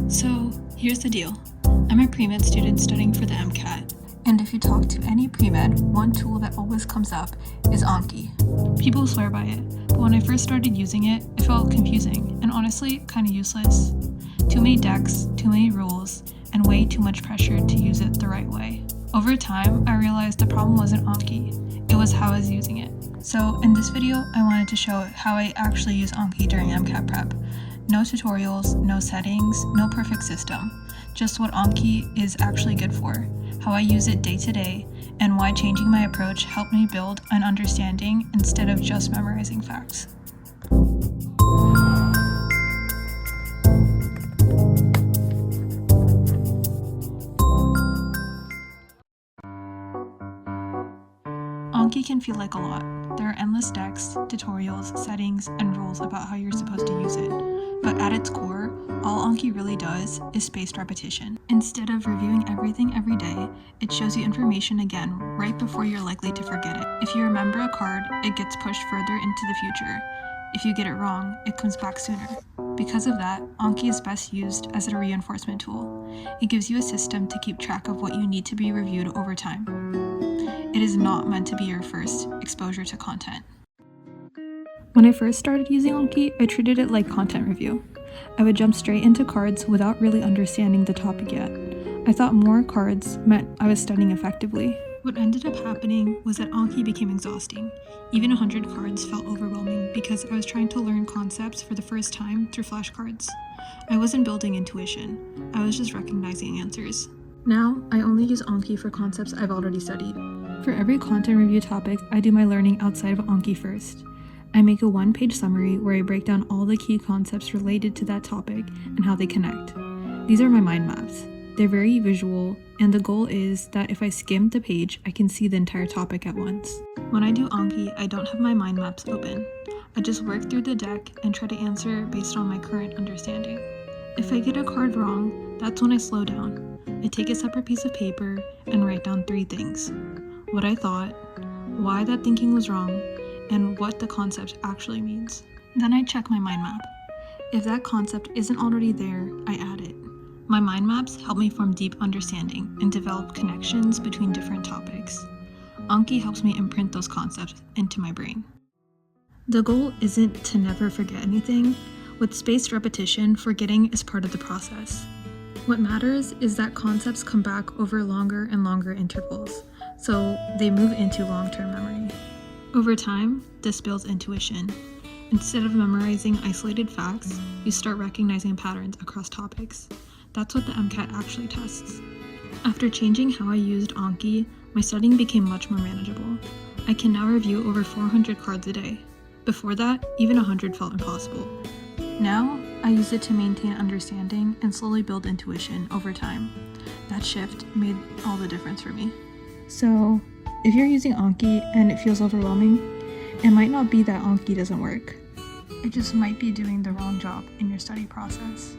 So here's the deal. I'm a pre-med student studying for the MCAT. And if you talk to any pre-med, one tool that always comes up is Anki. People swear by it, but when I first started using it, it felt confusing and honestly kind of useless. Too many decks, too many rules, and way too much pressure to use it the right way. Over time, I realized the problem wasn't Anki, it was how I was using it. So in this video, I wanted to show how I actually use Anki during MCAT prep. No tutorials, no settings, no perfect system. Just what Anki is actually good for, how I use it day to day, and why changing my approach helped me build an understanding instead of just memorizing facts. Anki can feel like a lot. There are endless decks, tutorials, settings, and rules about how you're supposed to use it. But at its core, all Anki really does is spaced repetition. Instead of reviewing everything every day, it shows you information again right before you're likely to forget it. If you remember a card, it gets pushed further into the future. If you get it wrong, it comes back sooner. Because of that, Anki is best used as a reinforcement tool. It gives you a system to keep track of what you need to be reviewed over time. It is not meant to be your first exposure to content. When I first started using Anki, I treated it like content review. I would jump straight into cards without really understanding the topic yet. I thought more cards meant I was studying effectively. What ended up happening was that Anki became exhausting. Even 100 cards felt overwhelming because I was trying to learn concepts for the first time through flashcards. I wasn't building intuition, I was just recognizing answers. Now, I only use Anki for concepts I've already studied. For every content review topic, I do my learning outside of Anki first. I make a one-page summary where I break down all the key concepts related to that topic and how they connect. These are my mind maps. They're very visual, and the goal is that if I skim the page, I can see the entire topic at once. When I do Anki, I don't have my mind maps open. I just work through the deck and try to answer based on my current understanding. If I get a card wrong, that's when I slow down. I take a separate piece of paper and write down 3 things. What I thought, why that thinking was wrong, and what the concept actually means. Then I check my mind map. If that concept isn't already there, I add it. My mind maps help me form deep understanding and develop connections between different topics. Anki helps me imprint those concepts into my brain. The goal isn't to never forget anything. With spaced repetition, forgetting is part of the process. What matters is that concepts come back over longer and longer intervals, so they move into long-term memory. Over time, this builds intuition. Instead of memorizing isolated facts, you start recognizing patterns across topics. That's what the MCAT actually tests. After changing how I used Anki, my studying became much more manageable. I can now review over 400 cards a day. Before that, even 100 felt impossible. Now, I use it to maintain understanding and slowly build intuition over time. That shift made all the difference for me. So, if you're using Anki and it feels overwhelming, it might not be that Anki doesn't work. It just might be doing the wrong job in your study process.